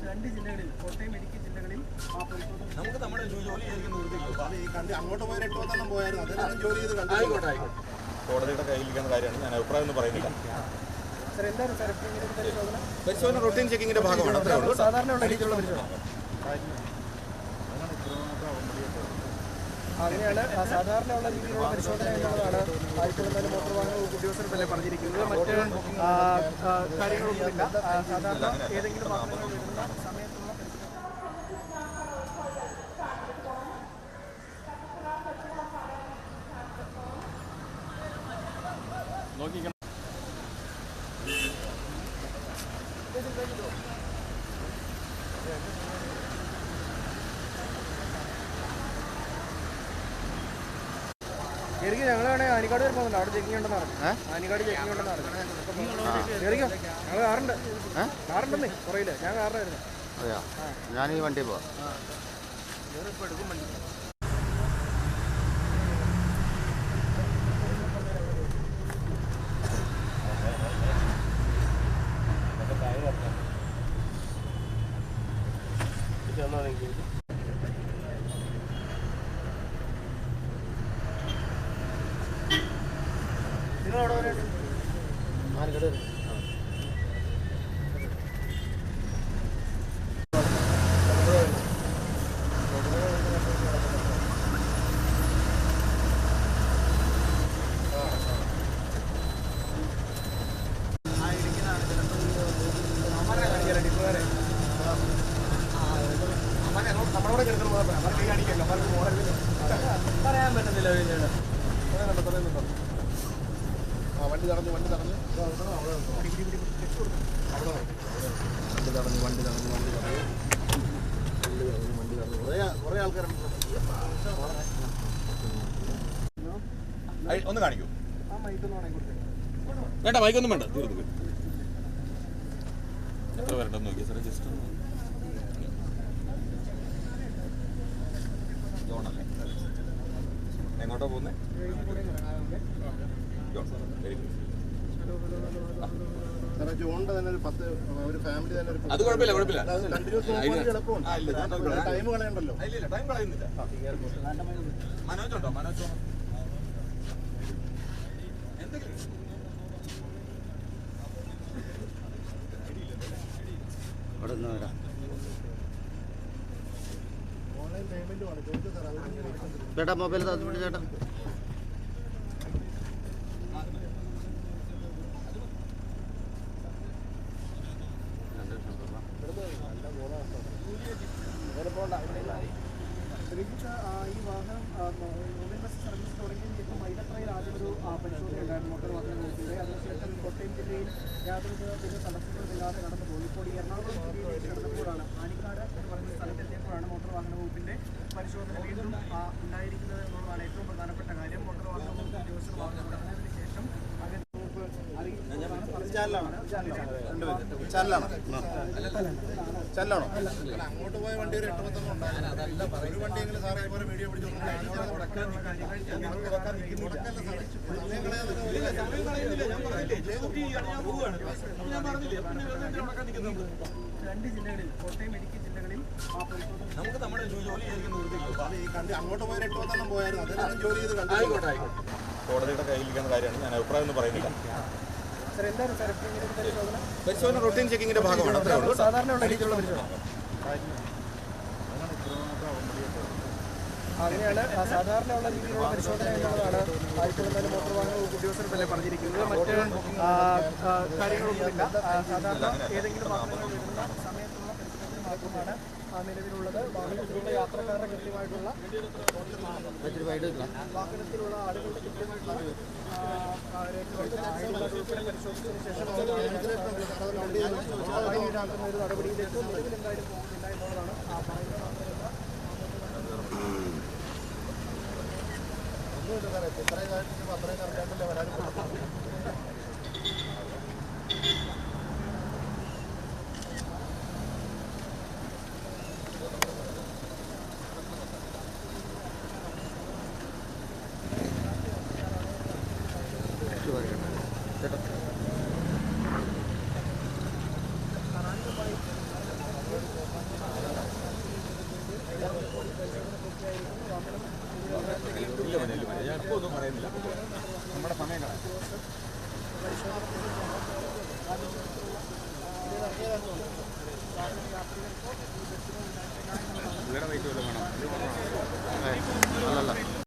രണ്ട് ജില്ലകളിൽ കോട്ടയം ഇടുക്കി ജില്ലകളിൽ നമുക്ക് നമ്മുടെ ജോലി അങ്ങോട്ട് പോയ 8 പോയായിരുന്നു അതിനൊന്നും ജോലി ചെയ്ത് ആയിക്കോട്ടെ കോടതിയുടെ കയ്യിലിരിക്കുന്ന കാര്യമാണ്. ഞാൻ അഭിപ്രായം ഒന്നും പറയുന്നില്ല. പരിശോധന റൊട്ടീൻ ചെക്കിങ്ങിന്റെ ഭാഗമാണ്. സാധാരണയുള്ള രീതിയിലുള്ള പരിശോധന അങ്ങനെയാണ് സാധാരണയുള്ള രീതിയിലുള്ള പരിശോധന എന്നുള്ളതാണ് ആയിക്കൊള്ളുന്നതിന് മോട്ടോർ വാഹന ഉദ്യോഗസ്ഥർ പറഞ്ഞിരിക്കുന്നത്. മറ്റ് കാര്യങ്ങളൊന്നുമില്ല. സാധാരണ ഏതെങ്കിലും വാഹനങ്ങൾ വരുന്ന സമയത്തുള്ള നോക്കിക്കണം. ശരിക്കും ഞങ്ങളാണ് ആനിക്കാട് വരെ പോകുന്നുണ്ട്. അവിടെ ചെക്കിങ് ഉണ്ടെന്ന് പറഞ്ഞു. ആനിക്കാട് ചെക്കിങ് ഉണ്ടെന്ന് പറഞ്ഞു. ശരിക്കും ഞങ്ങൾ കാറുണ്ടെന്നേ കുറയില്ല. ഞാൻ കാറിനായിരുന്നു. ഞാൻ ഈ വണ്ടി പോവാം. എടുക്കും വണ്ടി. നിങ്ങളവിടെ വരെ ആനിക്കാട് പറയാൻ പറ്റുന്നില്ല. വണ്ടി തടഞ്ഞു കുറേ ആൾക്കാരുണ്ട്. ഒന്ന് കാണിക്കൂ. വേണ്ട, മൈക്കൊന്നും വേണ്ട. തീർന്നു. എത്ര വരട്ടെന്ന് നോക്കിയാൽ സാറേ? ജസ്റ്റ് ജോണല്ലേ? എങ്ങോട്ടാ പോകുന്നത്? ജോണിന്റെ തന്നെ ഒരു ഫാമിലി തന്നെ അത് കുഴപ്പമില്ല. ടൈം കളയണ്ടല്ലോ. ടൈം കളയുന്നില്ല. മനോജുണ്ടോ? മനോജ് എന്തെങ്കിലും അവിടെ നിന്ന് വരാം. ഓൺലൈൻ പേയ്മെന്റുമാണ് ചേട്ടാ. മൊബൈൽ തന്നിട്ട് ചേട്ടാ. ഈ വാഹനം മൊബൈൽ ബസ് സർവീസ് തുടങ്ങിയ ഇപ്പോൾ മൈലപ്രയിൽ ആദ്യം ഒരു പരിശോധന ഉണ്ടായിരുന്നു മോട്ടോർ വാഹന വകുപ്പിന്റെ. അതിനുശേഷം കോട്ടയം ജില്ലയിൽ യാതൊരു തടസ്സങ്ങളുമില്ലാതെ കടന്നു പോകും. ഇപ്പോൾ ഈ എറണാകുളം ജില്ലയിലേക്ക് കടന്നപ്പോഴാണ്, ആനിക്കാട് എന്ന് പറയുന്ന സ്ഥലത്തെത്തിയപ്പോഴാണ് മോട്ടോർ വാഹന വകുപ്പിന്റെ പരിശോധന വീണ്ടും ഉണ്ടായിരിക്കുന്നത് എന്നുള്ളതാണ് ഏറ്റവും പ്രധാനപ്പെട്ട കാര്യം. മോട്ടോർ വാഹന വകുപ്പ് ഉദ്യോഗസ്ഥർ വാഹനം തുടങ്ങുന്നതിന് ശേഷം ചല്ലാണോ? അങ്ങോട്ട് പോയ വണ്ടി ഒരു 8-10 ഉണ്ടായിരുന്നു. ഒരു വണ്ടിയെങ്കിലും സാറേ ഇതുപോലെ വീഡിയോ പിടിച്ചു. രണ്ട് ജില്ലകളിൽ കോട്ടയം ഇടുക്കി ജില്ലകളിൽ നമുക്ക് നമ്മുടെ ജോലി അങ്ങോട്ട് പോയ 8-10 പോയായിരുന്നു അതിനൊന്നും ജോലി ചെയ്ത് ആയിക്കോട്ടെ. കോടതിയുടെ കയ്യിലിരിക്കുന്ന കാര്യമാണ്. ഞാൻ അഭിപ്രായം ഒന്നും പറയുന്നില്ല. പരിശോധന റൊട്ടീൻ ചെക്കിങ്ങിന്റെ ഭാഗമാണ്. സാധാരണയുള്ള രീതിയിലുള്ള പരിശോധന അങ്ങനെയാണ് സാധാരണയുള്ള രീതിയിലുള്ള പരിശോധന എന്നുള്ളതാണ് ആയിക്കൊള്ളുന്നതിന് മോട്ടോർ വാഹന ഉദ്യോഗസ്ഥർ പറഞ്ഞിരിക്കുന്നത്. മറ്റ് കാര്യങ്ങളൊന്നുമില്ല. സാധാരണ ഏതെങ്കിലും വാഹനങ്ങൾ വരുന്ന സമയത്തുള്ള പരിശോധന മാത്രമാണ് നിലവിലുള്ളത്. വാഹനത്തിലുള്ള യാത്രക്കാരുടെ കൃത്യമായിട്ടുള്ള വാഹനത്തിലുള്ള ആളുകളുടെ കൃത്യമായിട്ടുള്ള പരിശോധിച്ചതിന് ശേഷം ഈടാക്കുന്ന ഒരു നടപടിയിലേക്ക് നിലവിൽ എന്തായാലും പോകുന്നില്ല എന്നുള്ളതാണ് പറയുന്നത്. അത്രയും കറക്കാണ്ടല്ലേ വരാനും പറയുന്നത്. ഞാൻ ഇപ്പോൾ ഒന്നും പറയുന്നില്ല, നമ്മുടെ സമയം കളയാം. ഇവിടെ വെയിറ്റ് വല്ലതും വേണം. അല്ലല്ല